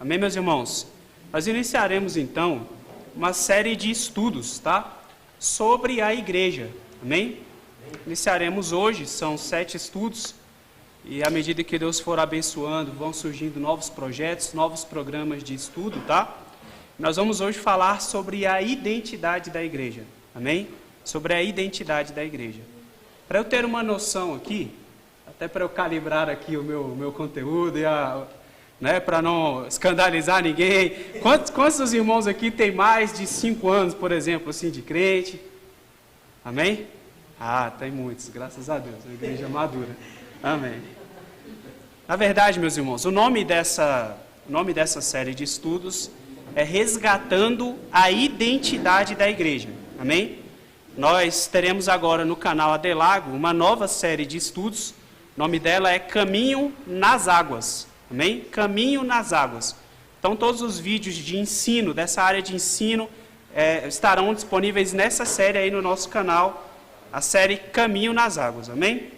Amém, meus irmãos? Nós iniciaremos, então, uma série de estudos, tá? Sobre a igreja. Amém? Iniciaremos hoje, são 7 estudos, e à medida que Deus for abençoando, vão surgindo novos projetos, novos programas de estudo, tá? Nós vamos hoje falar sobre a identidade da igreja. Amém? Sobre a identidade da igreja. Para eu ter uma noção aqui, até para eu calibrar aqui o meu conteúdo, para não escandalizar ninguém. Quantos dos irmãos aqui têm mais de 5 anos, por exemplo, assim, de crente? Amém? Ah, tem muitos, graças a Deus, uma igreja madura. Amém. Na verdade, meus irmãos, o nome dessa série de estudos é Resgatando a Identidade da Igreja. Amém? Nós teremos agora no canal Adelago uma nova série de estudos. O nome dela é Caminho nas Águas. Amém? Caminho nas Águas. Então, todos os vídeos de ensino, dessa área de ensino, estarão disponíveis nessa série aí no nosso canal, a série Caminho nas Águas. Amém?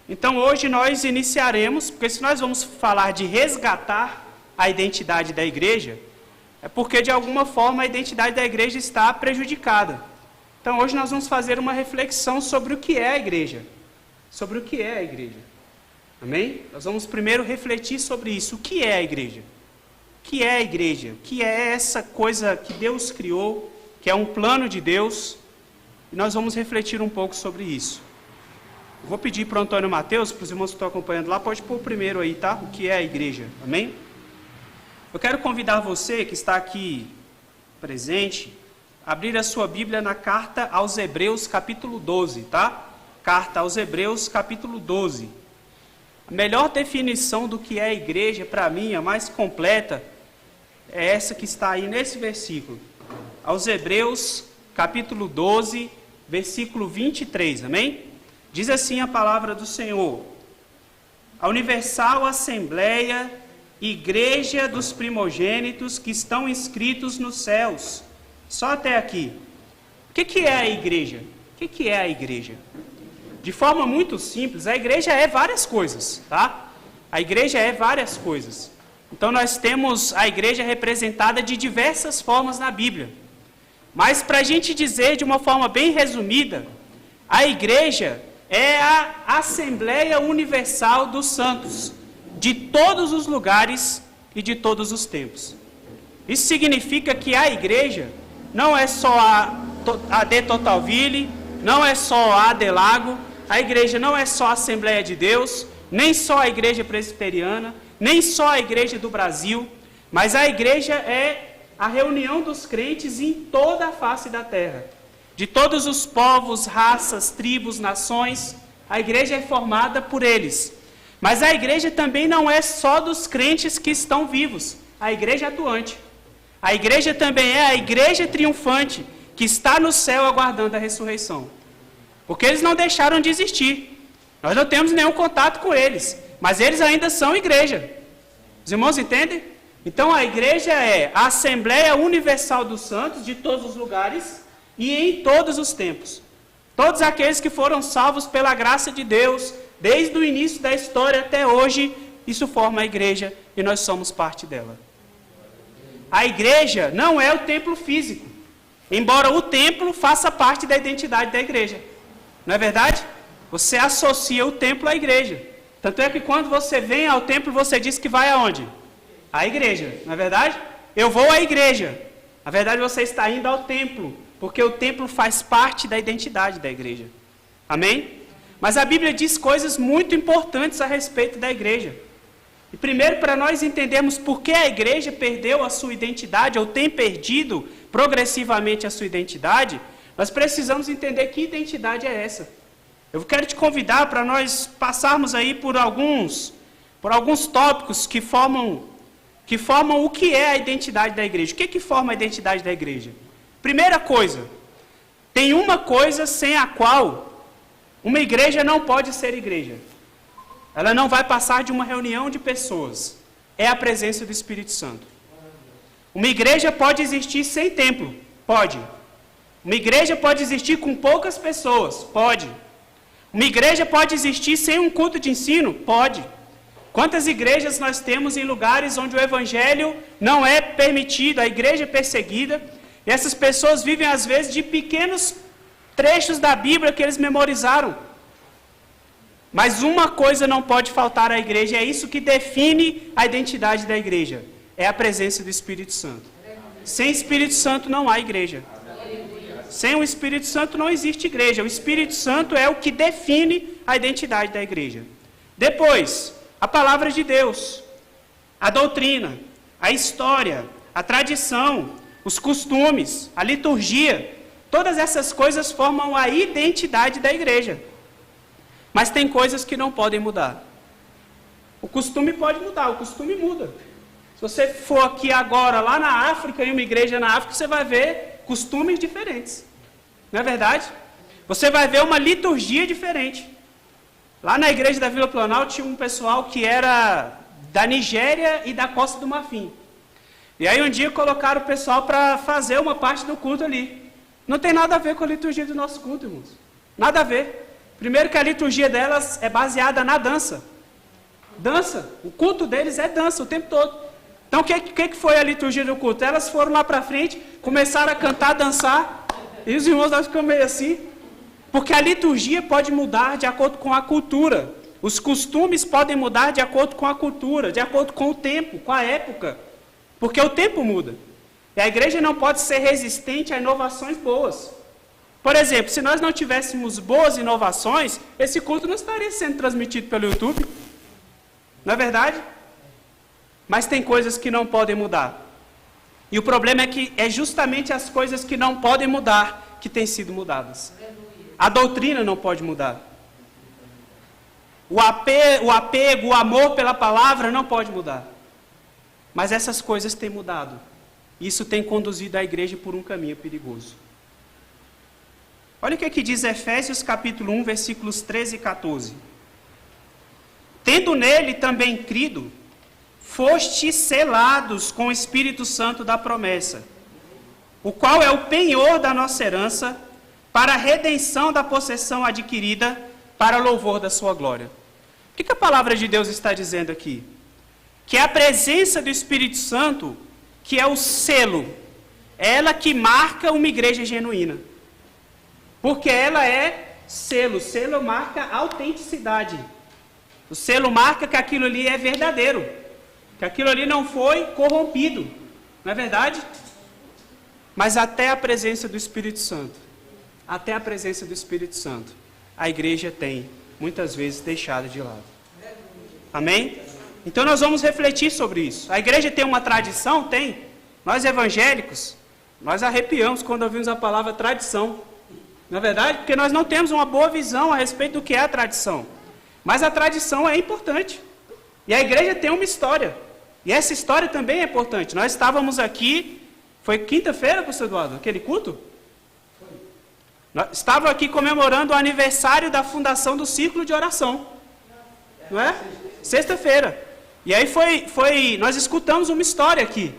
Então, hoje nós iniciaremos, porque se nós vamos falar de resgatar a identidade da igreja, é porque de alguma forma a identidade da igreja está prejudicada. Então, hoje nós vamos fazer uma reflexão sobre o que é a igreja. Sobre o que é a igreja. Amém? Nós vamos primeiro refletir sobre isso. O que é a igreja? O que é a igreja? O que é essa coisa que Deus criou, que é um plano de Deus? E nós vamos refletir um pouco sobre isso. Vou pedir para o Antônio Mateus, para os irmãos que estão acompanhando lá, pode pôr primeiro aí, tá? O que é a igreja? Amém? Eu quero convidar você que está aqui presente, a abrir a sua Bíblia na carta aos Hebreus, capítulo 12, tá? Carta aos Hebreus, capítulo 12. A melhor definição do que é a igreja, para mim, a mais completa, é essa que está aí nesse versículo. Aos Hebreus, capítulo 12, versículo 23, amém? Diz assim a palavra do Senhor: a Universal Assembleia, Igreja dos primogênitos que estão inscritos nos céus. Só até aqui. O que é a igreja? O que é a igreja? De forma muito simples, a igreja é várias coisas, tá? A igreja é várias coisas. Então nós temos a igreja representada de diversas formas na Bíblia. Mas para a gente dizer de uma forma bem resumida, a igreja é a Assembleia Universal dos Santos, de todos os lugares e de todos os tempos. Isso significa que a igreja não é só a AD Totalville, não é só a Adelago, a igreja não é só a Assembleia de Deus, nem só a igreja presbiteriana, nem só a igreja do Brasil, mas a igreja é a reunião dos crentes em toda a face da terra. De todos os povos, raças, tribos, nações, a igreja é formada por eles. Mas a igreja também não é só dos crentes que estão vivos, a igreja atuante. A igreja também é a igreja triunfante, que está no céu aguardando a ressurreição. Porque eles não deixaram de existir. Nós não temos nenhum contato com eles, mas eles ainda são igreja. Os irmãos entendem? Então a igreja é a Assembleia Universal dos Santos, de todos os lugares e em todos os tempos. Todos aqueles que foram salvos pela graça de Deus, desde o início da história até hoje, isso forma a igreja e nós somos parte dela. A igreja não é o templo físico, embora o templo faça parte da identidade da igreja. Não é verdade? Você associa o templo à igreja. Tanto é que quando você vem ao templo, você diz que vai aonde? À igreja, não é verdade? Eu vou à igreja. Na verdade, você está indo ao templo, porque o templo faz parte da identidade da igreja. Amém? Mas a Bíblia diz coisas muito importantes a respeito da igreja. E primeiro, para nós entendermos por que a igreja perdeu a sua identidade, ou tem perdido progressivamente a sua identidade, nós precisamos entender que identidade é essa. Eu quero te convidar para nós passarmos aí por alguns tópicos que formam o que é a identidade da igreja. O que forma a identidade da igreja? Primeira coisa, tem uma coisa sem a qual uma igreja não pode ser igreja. Ela não vai passar de uma reunião de pessoas. É a presença do Espírito Santo. Uma igreja pode existir sem templo? Pode. Uma igreja pode existir com poucas pessoas? Pode. Uma igreja pode existir sem um culto de ensino? Pode. Quantas igrejas nós temos em lugares onde o evangelho não é permitido, a igreja é perseguida, e essas pessoas vivem às vezes de pequenos trechos da Bíblia que eles memorizaram. Mas uma coisa não pode faltar à igreja, é isso que define a identidade da igreja, é a presença do Espírito Santo. Sem Espírito Santo não há igreja. Sem o Espírito Santo não existe igreja. O Espírito Santo é o que define a identidade da igreja. Depois, a palavra de Deus, a doutrina, a história, a tradição, os costumes, a liturgia, todas essas coisas formam a identidade da igreja. Mas tem coisas que não podem mudar. O costume pode mudar, o costume muda. Se você for aqui agora, lá na África, em uma igreja na África, você vai ver costumes diferentes. Não é verdade? Você vai ver uma liturgia diferente. Lá na igreja da Vila Planalto tinha um pessoal que era da Nigéria e da Costa do Marfim. E aí um dia colocaram o pessoal para fazer uma parte do culto ali. Não tem nada a ver com a liturgia do nosso culto, irmãos. Nada a ver. Primeiro que a liturgia delas é baseada na dança. Dança. O culto deles é dança o tempo todo. Então o que foi a liturgia do culto? Elas foram lá para frente, começaram a cantar, dançar. E os irmãos nós ficamos meio assim. Porque a liturgia pode mudar de acordo com a cultura. Os costumes podem mudar de acordo com a cultura, de acordo com o tempo, com a época. Porque o tempo muda. E a igreja não pode ser resistente a inovações boas. Por exemplo, se nós não tivéssemos boas inovações, esse culto não estaria sendo transmitido pelo YouTube. Não é verdade? Mas tem coisas que não podem mudar. E o problema é que é justamente as coisas que não podem mudar que têm sido mudadas. A doutrina não pode mudar. O apego, o amor pela palavra não pode mudar. Mas essas coisas têm mudado. Isso tem conduzido a igreja por um caminho perigoso. Olha o que diz Efésios capítulo 1, versículos 13 e 14. Tendo nele também crido, fostes selados com o Espírito Santo da promessa, o qual é o penhor da nossa herança, para a redenção da possessão adquirida, para louvor da sua glória. O que a palavra de Deus está dizendo aqui? Que a presença do Espírito Santo, que é o selo, é ela que marca uma igreja genuína. Porque ela é selo. O selo marca autenticidade. O selo marca que aquilo ali é verdadeiro. Que aquilo ali não foi corrompido. Não é verdade? Mas até a presença do Espírito Santo, até a presença do Espírito Santo, a igreja tem, muitas vezes, deixado de lado. Amém? Então nós vamos refletir sobre isso. A igreja tem uma tradição? Tem. Nós evangélicos, nós arrepiamos quando ouvimos a palavra tradição. Não é verdade? Porque nós não temos uma boa visão a respeito do que é a tradição. Mas a tradição é importante. E a igreja tem uma história. E essa história também é importante. Nós estávamos aqui, foi quinta-feira, pastor Eduardo, aquele culto? Nós estávamos aqui comemorando o aniversário da fundação do Círculo de Oração. Não é? Sexta-feira. E aí nós escutamos uma história aqui.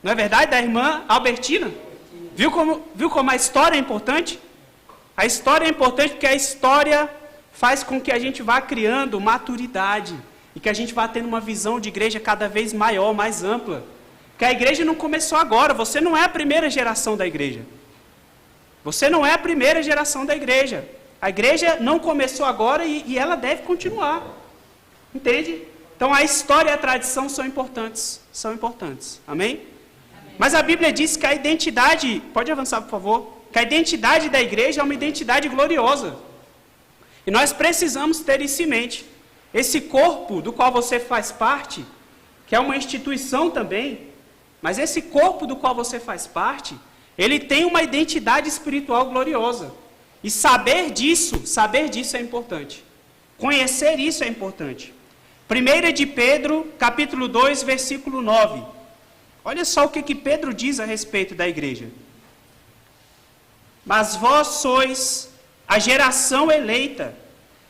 Não é verdade? Da irmã Albertina. Viu como a história é importante? A história é importante porque a história faz com que a gente vá criando maturidade e que a gente vá tendo uma visão de igreja cada vez maior, mais ampla. Que a igreja não começou agora, você não é a primeira geração da igreja. Você não é a primeira geração da igreja. A igreja não começou agora e ela deve continuar. Entende? Então a história e a tradição são importantes. São importantes. Amém? Mas a Bíblia diz que a identidade, pode avançar por favor, que a identidade da igreja é uma identidade gloriosa. E nós precisamos ter isso em mente. Esse corpo do qual você faz parte, que é uma instituição também, mas esse corpo do qual você faz parte, ele tem uma identidade espiritual gloriosa. E saber disso é importante. Conhecer isso é importante. 1 de Pedro, capítulo 2, versículo 9. Olha só o que Pedro diz a respeito da igreja. Mas vós sois a geração eleita,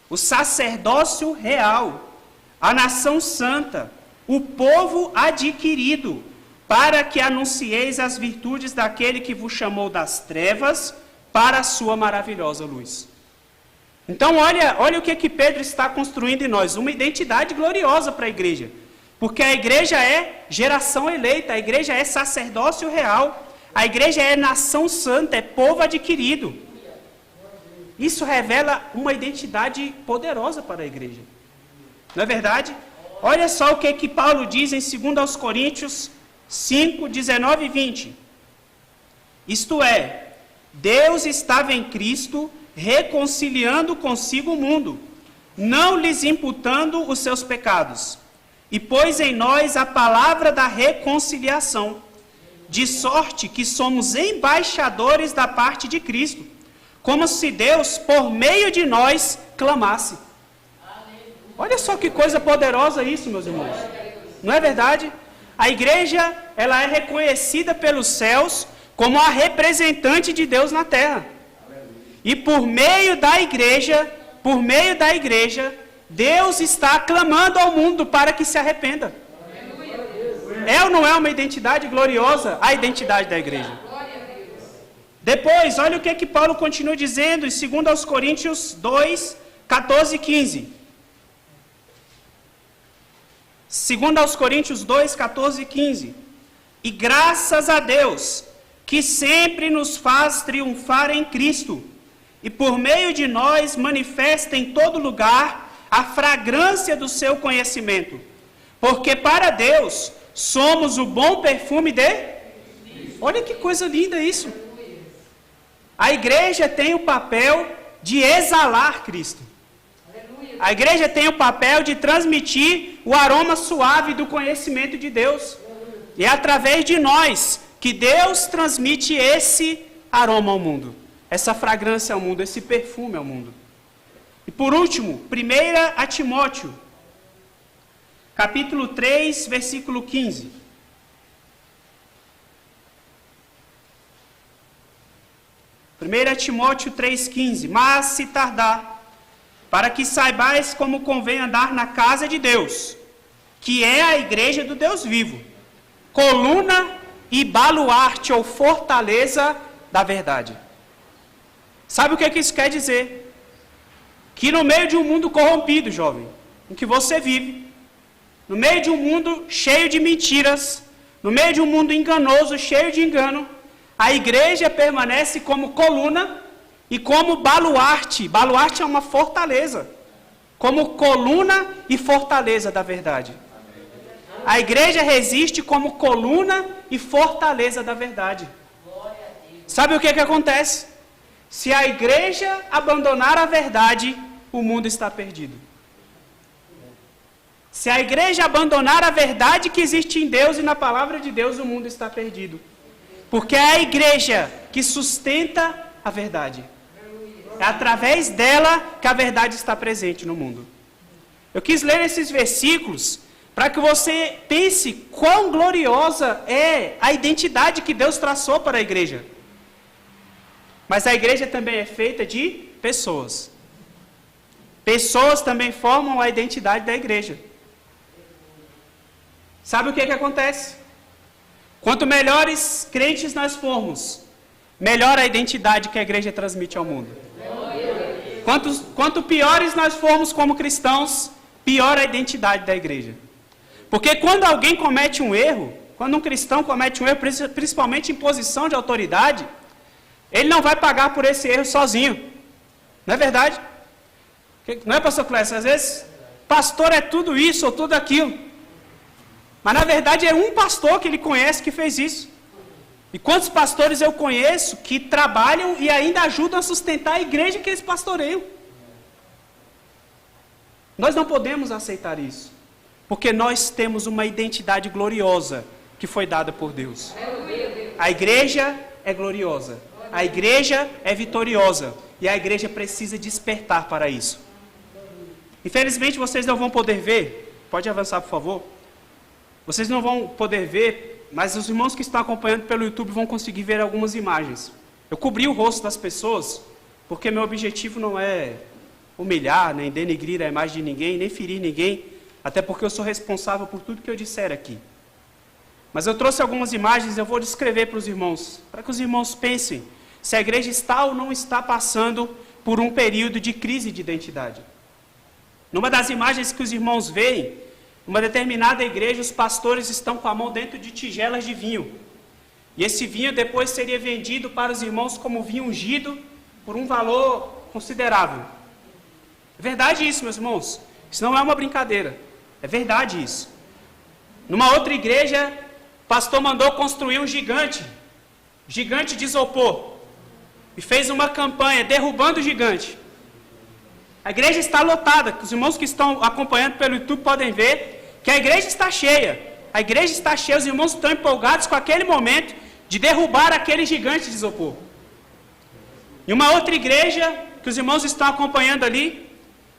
o sacerdócio real, a nação santa, o povo adquirido, para que anuncieis as virtudes daquele que vos chamou das trevas para a sua maravilhosa luz. Então, olha o que Pedro está construindo em nós, uma identidade gloriosa para a igreja. Porque a igreja é geração eleita, a igreja é sacerdócio real, a igreja é nação santa, é povo adquirido. Isso revela uma identidade poderosa para a igreja. Não é verdade? Olha só o que Paulo diz em 2 Coríntios 5, 19 e 20. Isto é, Deus estava em Cristo reconciliando consigo o mundo, não lhes imputando os seus pecados, e pôs em nós a palavra da reconciliação, de sorte que somos embaixadores da parte de Cristo, como se Deus, por meio de nós, clamasse. Olha só que coisa poderosa isso, meus irmãos. Não é verdade? A igreja, ela é reconhecida pelos céus como a representante de Deus na terra. E por meio da igreja, Deus está clamando ao mundo para que se arrependa. É ou não é uma identidade gloriosa? A identidade da igreja. Depois, olha o que Paulo continua dizendo em 2 Coríntios 2, 14 e 15. 2 Coríntios 2, 14 e 15. E graças a Deus, que sempre nos faz triunfar em Cristo, e por meio de nós manifesta em todo lugar a fragrância do seu conhecimento. Porque para Deus somos o bom perfume de... Olha que coisa linda isso. A igreja tem o papel de exalar Cristo. A igreja tem o papel de transmitir o aroma suave do conhecimento de Deus. E é através de nós que Deus transmite esse aroma ao mundo. Essa fragrância ao mundo, esse perfume ao mundo. E por último, 1 Timóteo, capítulo 3, versículo 15. 1 Timóteo 3,15. Mas se tardar, para que saibais como convém andar na casa de Deus, que é a igreja do Deus vivo, coluna e baluarte ou fortaleza da verdade. Sabe o que isso quer dizer? Que no meio de um mundo corrompido, jovem, em que você vive, no meio de um mundo cheio de mentiras, no meio de um mundo enganoso, cheio de engano, a igreja permanece como coluna e como baluarte. Baluarte é uma fortaleza. Como coluna e fortaleza da verdade. A igreja resiste como coluna e fortaleza da verdade. Sabe o que acontece? Se a igreja abandonar a verdade, o mundo está perdido. Se a igreja abandonar a verdade que existe em Deus e na palavra de Deus, o mundo está perdido. Porque é a igreja que sustenta a verdade. É através dela que a verdade está presente no mundo. Eu quis ler esses versículos para que você pense quão gloriosa é a identidade que Deus traçou para a igreja. Mas a igreja também é feita de pessoas. Pessoas também formam a identidade da igreja. Sabe o que acontece? Quanto melhores crentes nós formos, melhor a identidade que a igreja transmite ao mundo. Quanto piores nós formos como cristãos, pior a identidade da igreja. Porque quando alguém comete um erro, quando um cristão comete um erro, principalmente em posição de autoridade, ele não vai pagar por esse erro sozinho. Não é verdade? Não é, pastor Clécio? Às vezes, pastor é tudo isso ou tudo aquilo. Mas na verdade é um pastor que ele conhece que fez isso. E quantos pastores eu conheço que trabalham e ainda ajudam a sustentar a igreja que eles pastoreiam? Nós não podemos aceitar isso. Porque nós temos uma identidade gloriosa que foi dada por Deus. A igreja é gloriosa. A igreja é vitoriosa. E a igreja precisa despertar para isso. Infelizmente vocês não vão poder ver. Pode avançar, por favor. Vocês não vão poder ver, mas os irmãos que estão acompanhando pelo YouTube vão conseguir ver algumas imagens. Eu cobri o rosto das pessoas, porque meu objetivo não é humilhar, nem denegrir a imagem de ninguém, nem ferir ninguém, até porque eu sou responsável por tudo que eu disser aqui. Mas eu trouxe algumas imagens, eu vou descrever para os irmãos, para que os irmãos pensem se a igreja está ou não está passando por um período de crise de identidade. Numa das imagens que os irmãos veem, numa determinada igreja, os pastores estão com a mão dentro de tigelas de vinho. E esse vinho depois seria vendido para os irmãos como vinho ungido por um valor considerável. É verdade isso, meus irmãos. Isso não é uma brincadeira. É verdade isso. Numa outra igreja, o pastor mandou construir um gigante de isopor. E fez uma campanha derrubando o gigante. A igreja está lotada. Os irmãos que estão acompanhando pelo YouTube podem ver que a igreja está cheia. A igreja está cheia, os irmãos estão empolgados com aquele momento de derrubar aquele gigante de isopor. Em uma outra igreja, que os irmãos estão acompanhando ali,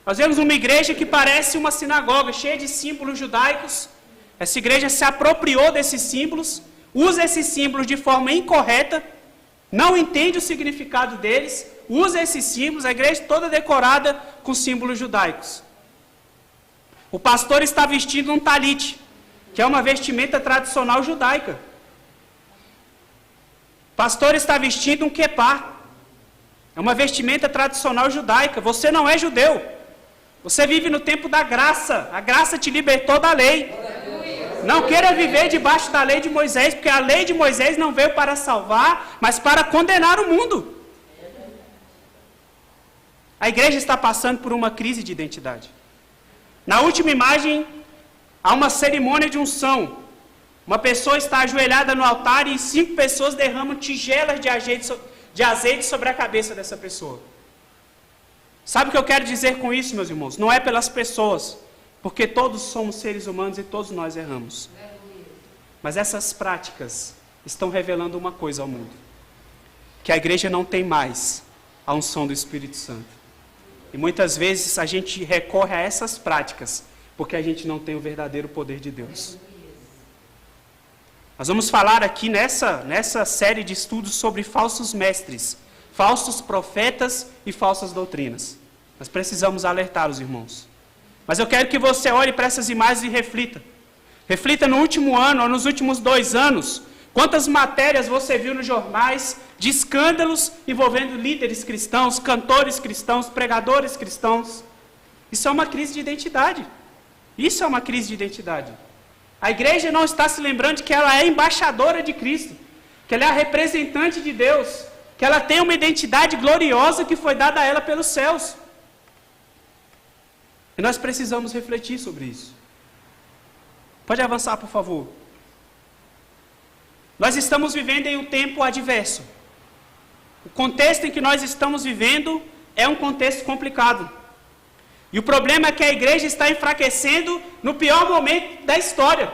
nós vemos uma igreja que parece uma sinagoga, cheia de símbolos judaicos. Essa igreja se apropriou desses símbolos, usa esses símbolos de forma incorreta, não entende o significado deles, usa esses símbolos, a igreja toda decorada com símbolos judaicos. O pastor está vestindo um talite, que é uma vestimenta tradicional judaica. O pastor está vestindo um quepá, é uma vestimenta tradicional judaica. Você não é judeu, você vive no tempo da graça, a graça te libertou da lei. Não queira viver debaixo da lei de Moisés, porque a lei de Moisés não veio para salvar, mas para condenar o mundo. A igreja está passando por uma crise de identidade. Na última imagem, há uma cerimônia de unção. Uma pessoa está ajoelhada no altar e 5 pessoas derramam tigelas de azeite sobre a cabeça dessa pessoa. Sabe o que eu quero dizer com isso, meus irmãos? Não é pelas pessoas, porque todos somos seres humanos e todos nós erramos. Mas essas práticas estão revelando uma coisa ao mundo: que a igreja não tem mais a unção do Espírito Santo. E muitas vezes a gente recorre a essas práticas porque a gente não tem o verdadeiro poder de Deus. Nós vamos falar aqui nessa série de estudos sobre falsos mestres, falsos profetas e falsas doutrinas. Nós precisamos alertar os irmãos. Mas eu quero que você olhe para essas imagens e reflita. Reflita no último ano ou nos últimos 2 anos, quantas matérias você viu nos jornais de escândalos envolvendo líderes cristãos, cantores cristãos, pregadores cristãos. Isso é uma crise de identidade. Isso é uma crise de identidade. A igreja não está se lembrando de que ela é embaixadora de Cristo, que ela é a representante de Deus, que ela tem uma identidade gloriosa que foi dada a ela pelos céus. E nós precisamos refletir sobre isso. Pode avançar, por favor. Nós estamos vivendo em um tempo adverso. O contexto em que nós estamos vivendo é um contexto complicado. E o problema é que a igreja está enfraquecendo no pior momento da história.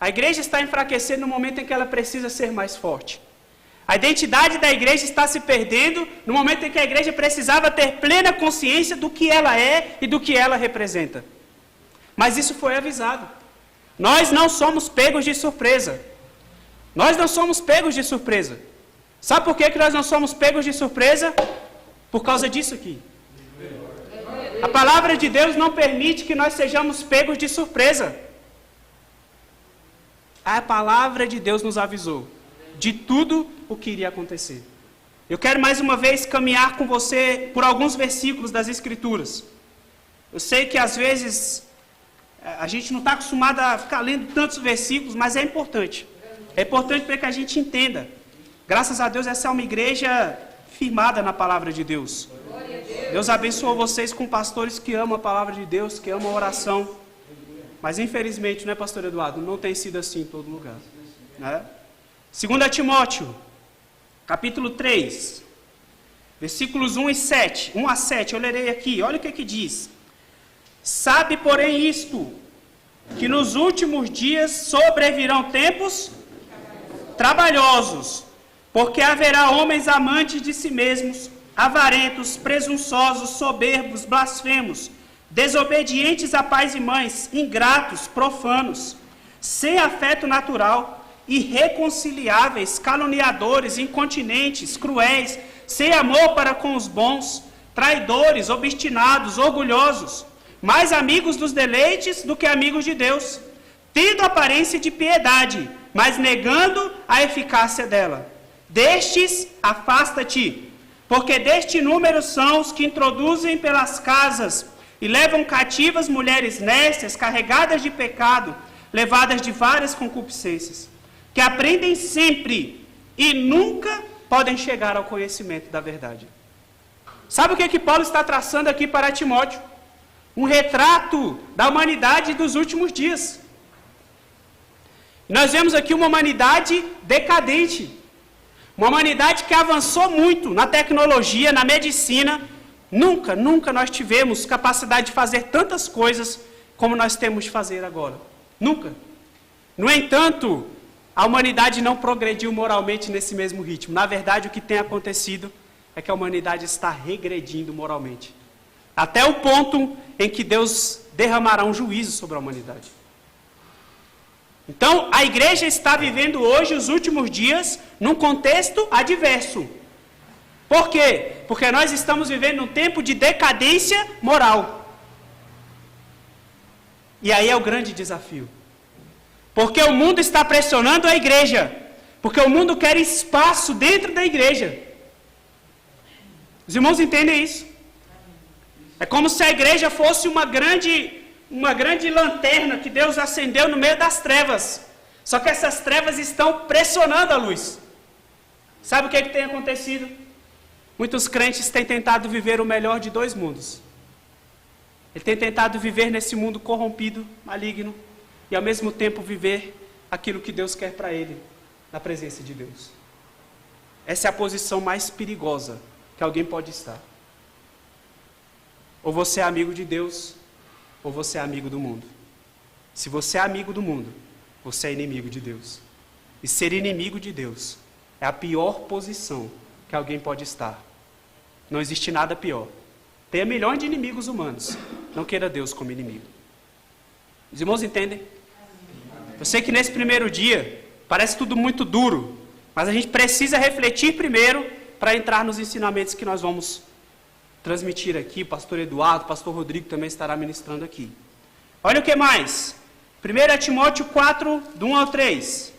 A igreja está enfraquecendo no momento em que ela precisa ser mais forte. A identidade da igreja está se perdendo no momento em que a igreja precisava ter plena consciência do que ela é e do que ela representa. Mas isso foi avisado. Nós não somos pegos de surpresa. Nós não somos pegos de surpresa. Sabe por que nós não somos pegos de surpresa? Por causa disso aqui. A palavra de Deus não permite que nós sejamos pegos de surpresa. A palavra de Deus nos avisou de tudo o que iria acontecer. Eu quero mais uma vez caminhar com você por alguns versículos das Escrituras. Eu sei que às vezes a gente não está acostumado a ficar lendo tantos versículos, mas é importante. É importante para que a gente entenda. Graças a Deus, essa é uma igreja firmada na palavra de Deus. Deus abençoou vocês com pastores que amam a palavra de Deus, que amam a oração. Mas infelizmente, não é, pastor Eduardo? Não tem sido assim em todo lugar. Né? 2 Timóteo, capítulo 3, versículos 1 a 7, eu lerei aqui, olha o que diz. Sabe, porém, isto, que nos últimos dias sobrevirão tempos trabalhosos, porque haverá homens amantes de si mesmos, avarentos, presunçosos, soberbos, blasfemos, desobedientes a pais e mães, ingratos, profanos, sem afeto natural, irreconciliáveis, caluniadores, incontinentes, cruéis, sem amor para com os bons, traidores, obstinados, orgulhosos, mais amigos dos deleites do que amigos de Deus, tendo aparência de piedade, mas negando a eficácia dela. Destes, afasta-te, Porque deste número são os que introduzem pelas casas e levam cativas mulheres nécias, carregadas de pecado, levadas de várias concupiscências, que aprendem sempre e nunca podem chegar ao conhecimento da verdade. Sabe o que Paulo está traçando aqui para Timóteo? Um retrato da humanidade dos últimos dias. Nós vemos aqui uma humanidade decadente, uma humanidade que avançou muito na tecnologia, na medicina. Nunca nós tivemos capacidade de fazer tantas coisas como nós temos de fazer agora. Nunca. No entanto, a humanidade não progrediu moralmente nesse mesmo ritmo. Na verdade, o que tem acontecido é que a humanidade está regredindo moralmente. Até o ponto em que Deus derramará um juízo sobre a humanidade. Então, a igreja está vivendo hoje os últimos dias num contexto adverso. Por quê? Porque nós estamos vivendo um tempo de decadência moral. E aí é o grande desafio. Porque o mundo está pressionando a igreja. Porque o mundo quer espaço dentro da igreja. Os irmãos entendem isso? É como se a igreja fosse uma grande lanterna que Deus acendeu no meio das trevas. Só que essas trevas estão pressionando a luz. Sabe o que tem acontecido? Muitos crentes têm tentado viver o melhor de dois mundos. Ele tem tentado viver nesse mundo corrompido, maligno, e ao mesmo tempo viver aquilo que Deus quer para ele, na presença de Deus. Essa é a posição mais perigosa que alguém pode estar. Ou você é amigo de Deus, ou você é amigo do mundo. Se você é amigo do mundo, você é inimigo de Deus. E ser inimigo de Deus é a pior posição que alguém pode estar. Não existe nada pior. Tenha milhões de inimigos humanos. Não queira Deus como inimigo. Os irmãos entendem? Eu sei que nesse primeiro dia parece tudo muito duro, mas a gente precisa refletir primeiro para entrar nos ensinamentos que nós vamos transmitir aqui. Pastor Eduardo, pastor Rodrigo também estará ministrando aqui. Olha o que mais. 1 Timóteo 4, do 1 ao 3.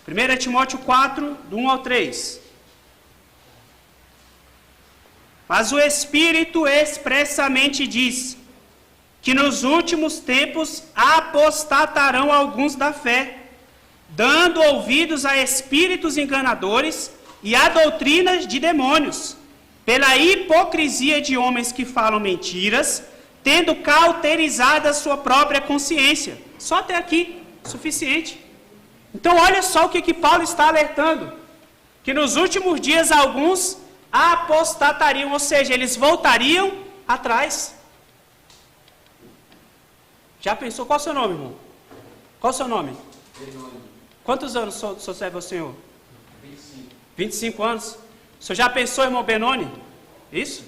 1 Timóteo 4, do 1 ao 3. Mas o Espírito expressamente diz que nos últimos tempos apostatarão alguns da fé, dando ouvidos a espíritos enganadores e a doutrinas de demônios, pela hipocrisia de homens que falam mentiras, tendo cauterizado a sua própria consciência. Só até aqui, suficiente. Então olha só o que Paulo está alertando, que nos últimos dias alguns apostatariam, ou seja, eles voltariam atrás. Já pensou? Qual é o seu nome, irmão? Qual é o seu nome? Benoni. Quantos anos o senhor serve ao Senhor? 25. 25 anos? O senhor já pensou, irmão Benoni? Isso?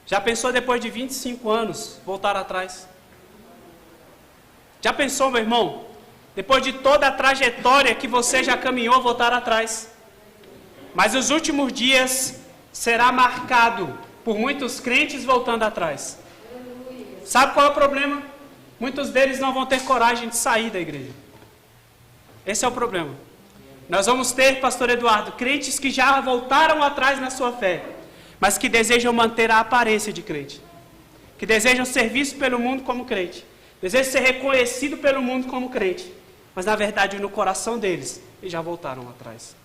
Já pensou depois de 25 anos voltar atrás? Já pensou, meu irmão? Depois de toda a trajetória que você já caminhou, voltar atrás? Mas os últimos dias será marcado por muitos crentes voltando atrás. Sabe qual é o problema? Muitos deles não vão ter coragem de sair da igreja. Esse é o problema. Nós vamos ter, pastor Eduardo, crentes que já voltaram atrás na sua fé, mas que desejam manter a aparência de crente, que desejam ser vistos pelo mundo como crente, desejam ser reconhecidos pelo mundo como crente, mas na verdade no coração deles, eles já voltaram atrás.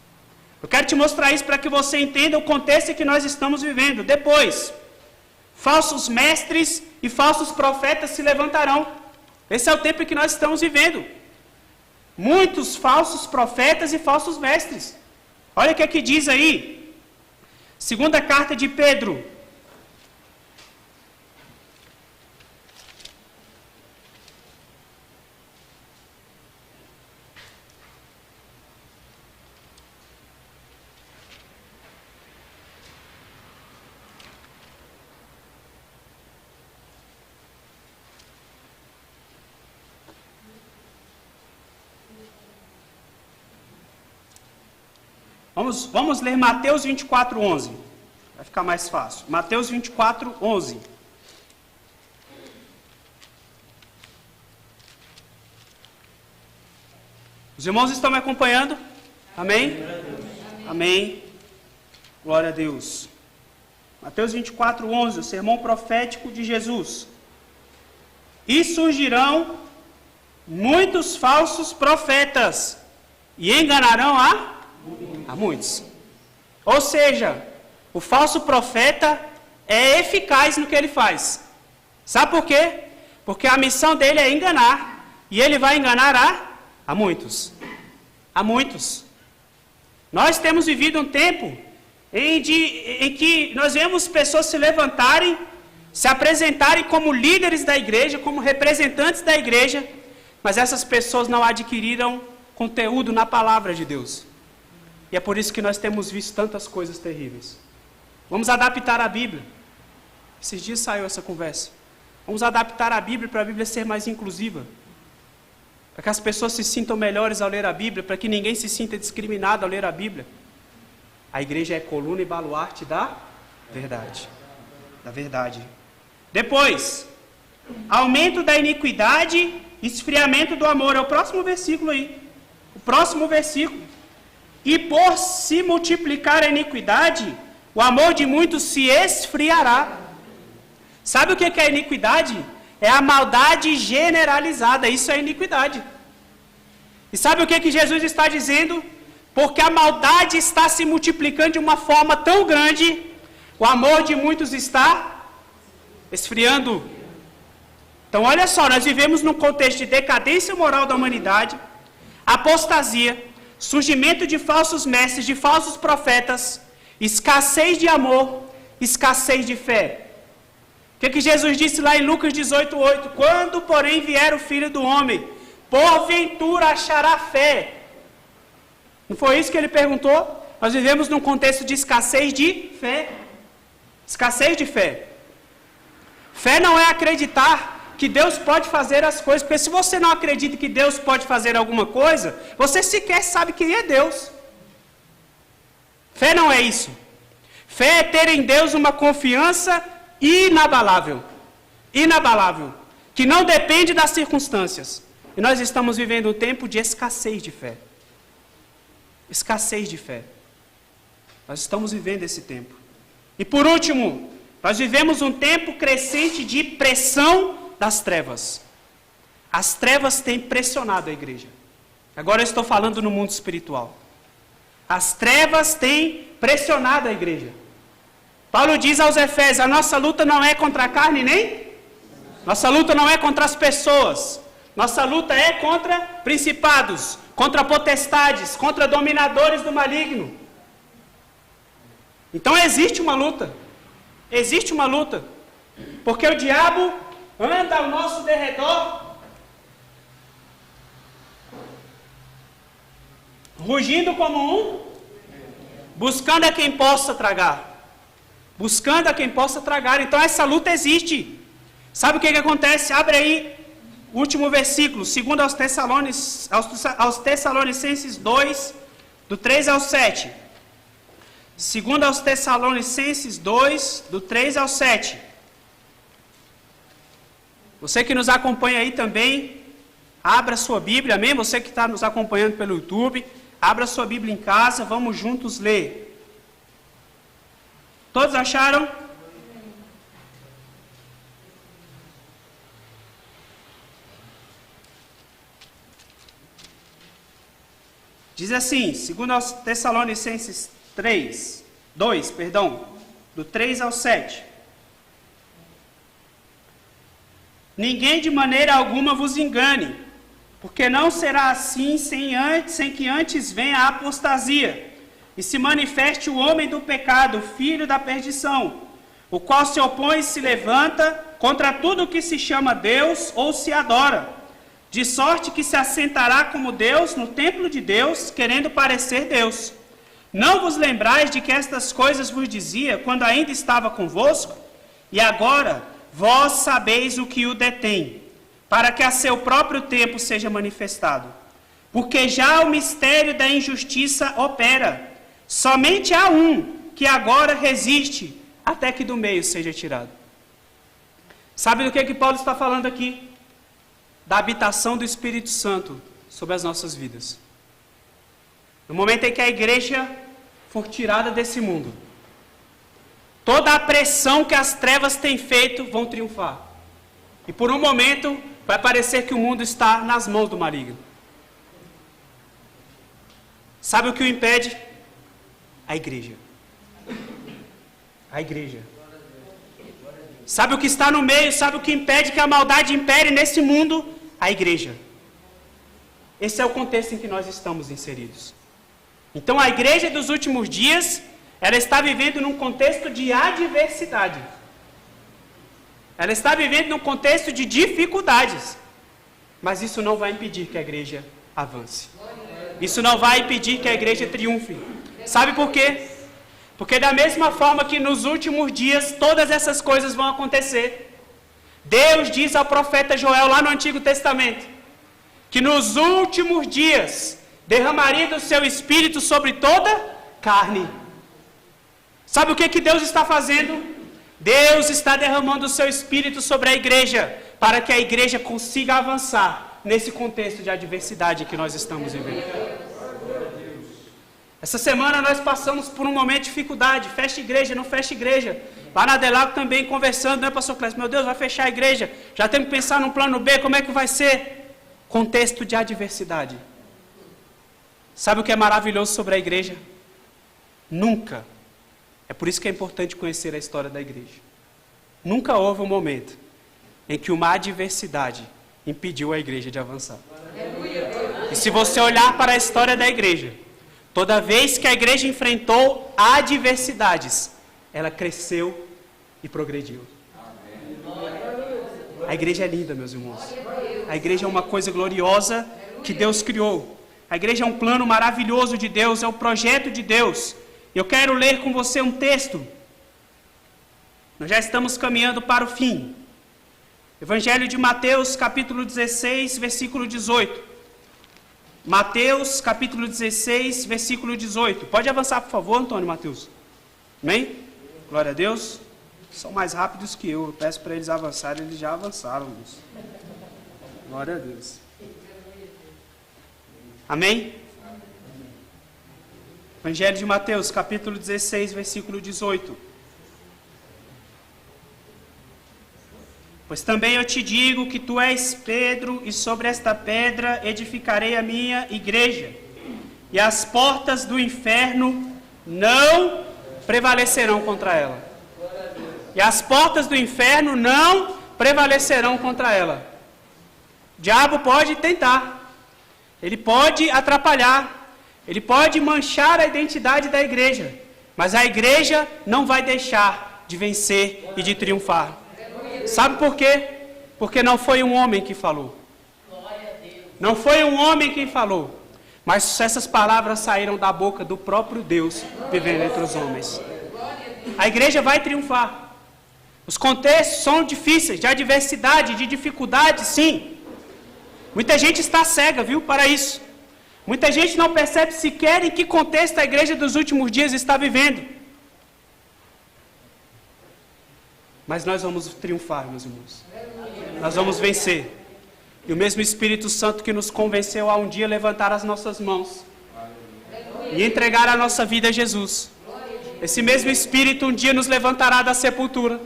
Eu quero te mostrar isso para que você entenda o contexto em que nós estamos vivendo. Depois, falsos mestres e falsos profetas se levantarão. Esse é o tempo em que nós estamos vivendo. Muitos falsos profetas e falsos mestres. Olha o que é que diz aí. Segunda carta de Pedro. Vamos ler Mateus 24, 11. Vai ficar mais fácil. Mateus 24, 11. Os irmãos estão me acompanhando? Amém? Amém. Glória a Deus. Mateus 24:11, o sermão profético de Jesus. E surgirão muitos falsos profetas e enganarão a muitos. Ou seja, o falso profeta é eficaz no que ele faz. Sabe por quê? Porque a missão dele é enganar. E ele vai enganar a muitos. A muitos. Nós temos vivido um tempo em que nós vemos pessoas se levantarem, se apresentarem como líderes da igreja, como representantes da igreja, mas essas pessoas não adquiriram conteúdo na palavra de Deus. E é por isso que nós temos visto tantas coisas terríveis. Vamos adaptar a Bíblia. Esses dias saiu essa conversa. Vamos adaptar a Bíblia para a Bíblia ser mais inclusiva. Para que as pessoas se sintam melhores ao ler a Bíblia, para que ninguém se sinta discriminado ao ler a Bíblia. A igreja é coluna e baluarte da verdade. Da verdade. Depois, aumento da iniquidade, esfriamento do amor. É o próximo versículo aí. O próximo versículo. E por se multiplicar a iniquidade, o amor de muitos se esfriará. Sabe o que é iniquidade? É a maldade generalizada. Isso é iniquidade. E sabe o que Jesus está dizendo? Porque a maldade está se multiplicando de uma forma tão grande, o amor de muitos está esfriando. Então olha só, nós vivemos num contexto de decadência moral da humanidade, apostasia, surgimento de falsos mestres, de falsos profetas, escassez de amor, escassez de fé. O que Jesus disse lá em Lucas 18:8? Quando, porém, vier o Filho do Homem, porventura achará fé. Não foi isso que ele perguntou? Nós vivemos num contexto de escassez de fé. Escassez de fé. Fé não é acreditar que Deus pode fazer as coisas, porque se você não acredita que Deus pode fazer alguma coisa, você sequer sabe quem é Deus. Fé não é isso. Fé é ter em Deus uma confiança inabalável. Inabalável. Que não depende das circunstâncias. E nós estamos vivendo um tempo de escassez de fé. Escassez de fé. Nós estamos vivendo esse tempo. E por último, nós vivemos um tempo crescente de pressão das trevas. As trevas têm pressionado a igreja. Agora eu estou falando no mundo espiritual. As trevas têm pressionado a igreja. Paulo diz aos Efésios, a nossa luta não é contra a carne nem... Nossa luta não é contra as pessoas. Nossa luta é contra principados, contra potestades, contra dominadores do maligno. Então existe uma luta. Existe uma luta. Porque o diabo anda ao nosso derredor, rugindo como um, buscando a quem possa tragar. Buscando a quem possa tragar. Então essa luta existe. Sabe o que acontece? Abre aí o último versículo, 2 aos Tessalonicenses 2, do 3 ao 7. 2 aos Tessalonicenses 2, do 3 ao 7. Você que nos acompanha aí também, abra sua Bíblia, amém? Você que está nos acompanhando pelo YouTube, abra sua Bíblia em casa, vamos juntos ler. Todos acharam? Diz assim, 2 Tessalonicenses 2, do 3 ao 7. Ninguém de maneira alguma vos engane, porque não será assim sem que antes venha a apostasia, e se manifeste o homem do pecado, filho da perdição, o qual se opõe e se levanta contra tudo o que se chama Deus ou se adora, de sorte que se assentará como Deus no templo de Deus, querendo parecer Deus. Não vos lembrais de que estas coisas vos dizia quando ainda estava convosco? E agora vós sabeis o que o detém, para que a seu próprio tempo seja manifestado. Porque já o mistério da injustiça opera. Somente há um que agora resiste, até que do meio seja tirado. Sabe do que Paulo está falando aqui? Da habitação do Espírito Santo sobre as nossas vidas. No momento em que a igreja for tirada desse mundo, toda a pressão que as trevas têm feito vão triunfar. E por um momento vai parecer que o mundo está nas mãos do maligno. Sabe o que o impede? A igreja. A igreja. Sabe o que está no meio? Sabe o que impede que a maldade impere nesse mundo? A igreja. Esse é o contexto em que nós estamos inseridos. Então a igreja dos últimos dias, ela está vivendo num contexto de adversidade. Ela está vivendo num contexto de dificuldades. Mas isso não vai impedir que a igreja avance. Isso não vai impedir que a igreja triunfe. Sabe por quê? Porque da mesma forma que nos últimos dias todas essas coisas vão acontecer, Deus diz ao profeta Joel lá no Antigo Testamento, que nos últimos dias derramaria do seu Espírito sobre toda carne. Sabe o que Deus está fazendo? Deus está derramando o seu Espírito sobre a igreja, para que a igreja consiga avançar nesse contexto de adversidade que nós estamos vivendo. Essa semana nós passamos por um momento de dificuldade, fecha igreja, não fecha igreja. Lá na Adelago também conversando, né, pastor Clécio? Meu Deus, vai fechar a igreja, já temos que pensar num plano B, como é que vai ser? Contexto de adversidade. Sabe o que é maravilhoso sobre a igreja? Nunca, é por isso que é importante conhecer a história da igreja. Nunca houve um momento em que uma adversidade impediu a igreja de avançar. E se você olhar para a história da igreja, toda vez que a igreja enfrentou adversidades, ela cresceu e progrediu. A igreja é linda, meus irmãos. A igreja é uma coisa gloriosa que Deus criou. A igreja é um plano maravilhoso de Deus, é o projeto de Deus. Eu quero ler com você um texto. Nós já estamos caminhando para o fim. Evangelho de Mateus, capítulo 16, versículo 18. Mateus, capítulo 16, versículo 18. Pode avançar, por favor, Antônio Mateus. Amém? Glória a Deus. São mais rápidos que eu. Eu peço para eles avançarem, eles já avançaram. Glória a Deus. Amém? Evangelho de Mateus, capítulo 16, versículo 18. Pois também eu te digo que tu és Pedro, e sobre esta pedra edificarei a minha igreja, e as portas do inferno não prevalecerão contra ela. E as portas do inferno não prevalecerão contra ela. O diabo pode tentar, ele pode atrapalhar, ele pode manchar a identidade da igreja, mas a igreja não vai deixar de vencer e de triunfar. Sabe por quê? Porque não foi um homem que falou. Não foi um homem quem falou. Mas essas palavras saíram da boca do próprio Deus vivendo entre os homens. A igreja vai triunfar. Os contextos são difíceis, de adversidade, de dificuldade, sim. Muita gente está cega, viu, para isso. Muita gente não percebe sequer em que contexto a igreja dos últimos dias está vivendo. Mas nós vamos triunfar, meus irmãos. Nós vamos vencer. E o mesmo Espírito Santo que nos convenceu a um dia levantar as nossas mãos e entregar a nossa vida a Jesus. Esse mesmo Espírito um dia nos levantará da sepultura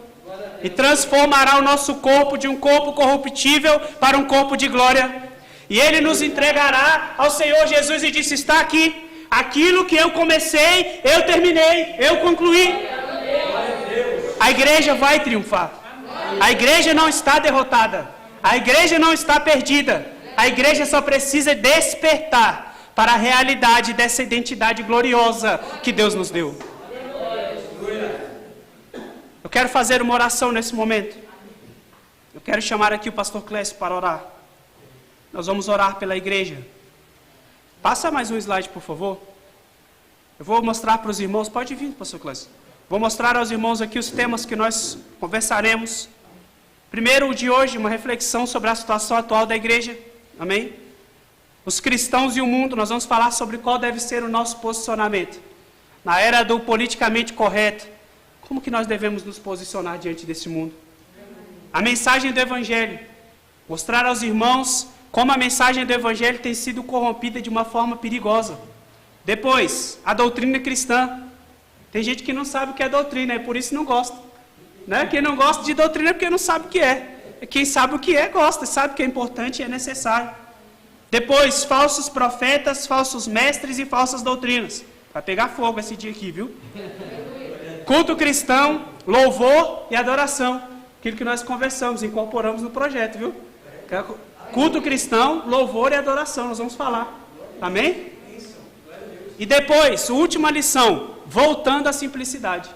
e transformará o nosso corpo de um corpo corruptível para um corpo de glória. E Ele nos entregará ao Senhor Jesus e disse: está aqui, aquilo que eu comecei, eu terminei, eu concluí. A igreja vai triunfar. A igreja não está derrotada. A igreja não está perdida. A igreja só precisa despertar para a realidade dessa identidade gloriosa que Deus nos deu. Eu quero fazer uma oração nesse momento. Eu quero chamar aqui o pastor Clécio para orar. Nós vamos orar pela igreja. Passa mais um slide, por favor. Eu vou mostrar para os irmãos. Pode vir, pastor Clécio. Vou mostrar aos irmãos aqui os temas que nós conversaremos. Primeiro, o de hoje, uma reflexão sobre a situação atual da igreja. Amém? Os cristãos e o mundo, nós vamos falar sobre qual deve ser o nosso posicionamento. Na era do politicamente correto, como que nós devemos nos posicionar diante desse mundo? A mensagem do Evangelho. Mostrar aos irmãos como a mensagem do Evangelho tem sido corrompida de uma forma perigosa. Depois, a doutrina cristã. Tem gente que não sabe o que é doutrina, e por isso não gosta. Né? Quem não gosta de doutrina é porque não sabe o que é. Quem sabe o que é, gosta, sabe que é importante e é necessário. Depois, falsos profetas, falsos mestres e falsas doutrinas. Vai pegar fogo esse dia aqui, viu? Culto cristão, louvor e adoração. Aquilo que nós conversamos, incorporamos no projeto, viu? Culto cristão, louvor e adoração, nós vamos falar. Amém? E depois, última lição, voltando à simplicidade.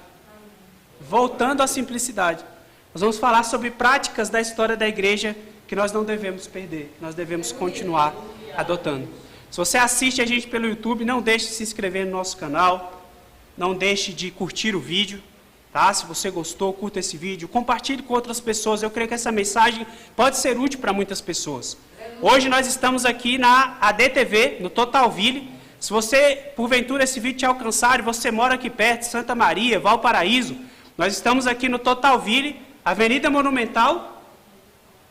Voltando à simplicidade. Nós vamos falar sobre práticas da história da igreja que nós não devemos perder, nós devemos continuar adotando. Se você assiste a gente pelo YouTube, não deixe de se inscrever no nosso canal, não deixe de curtir o vídeo, tá? Se você gostou, curta esse vídeo, compartilhe com outras pessoas. Eu creio que essa mensagem pode ser útil para muitas pessoas. Hoje nós estamos aqui na ADTV, no Totalville. Se você, porventura, esse vídeo te alcançar e você mora aqui perto, Santa Maria, Valparaíso, nós estamos aqui no Totalville, Avenida Monumental,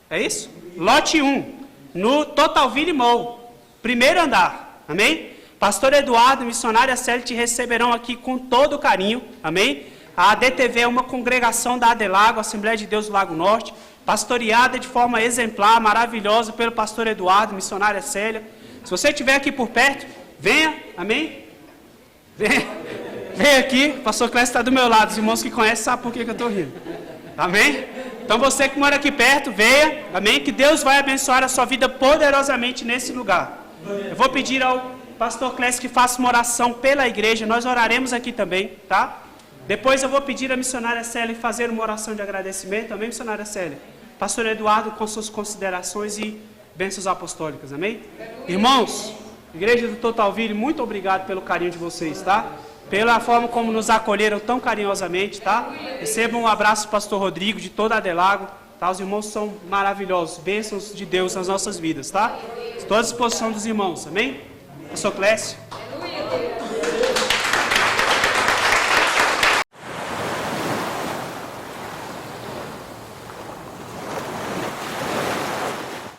é isso? Lote 1, no Totalville Mall, primeiro andar, amém? Pastor Eduardo e missionária Célia te receberão aqui com todo carinho, amém? A ADTV é uma congregação da Adelago, Assembleia de Deus do Lago Norte, pastoreada de forma exemplar, maravilhosa pelo pastor Eduardo, missionária Célia. Se você estiver aqui por perto, venha, amém? Venha aqui, o pastor Clécio está do meu lado, os irmãos que conhecem sabem por que eu estou rindo, amém? Então você que mora aqui perto, venha, amém? Que Deus vai abençoar a sua vida poderosamente nesse lugar. Eu vou pedir ao pastor Clécio que faça uma oração pela igreja, nós oraremos aqui também, tá? Depois eu vou pedir à missionária Célia fazer uma oração de agradecimento, amém, missionária Célia? Pastor Eduardo com suas considerações e bênçãos apostólicas, amém? Irmãos, igreja do Totalville, muito obrigado pelo carinho de vocês, tá? Pela forma como nos acolheram tão carinhosamente, tá? Recebam um abraço do pastor Rodrigo, de toda a Adelago, tá? Os irmãos são maravilhosos, bênçãos de Deus nas nossas vidas, tá? Estou à disposição dos irmãos, amém? Pastor Clécio.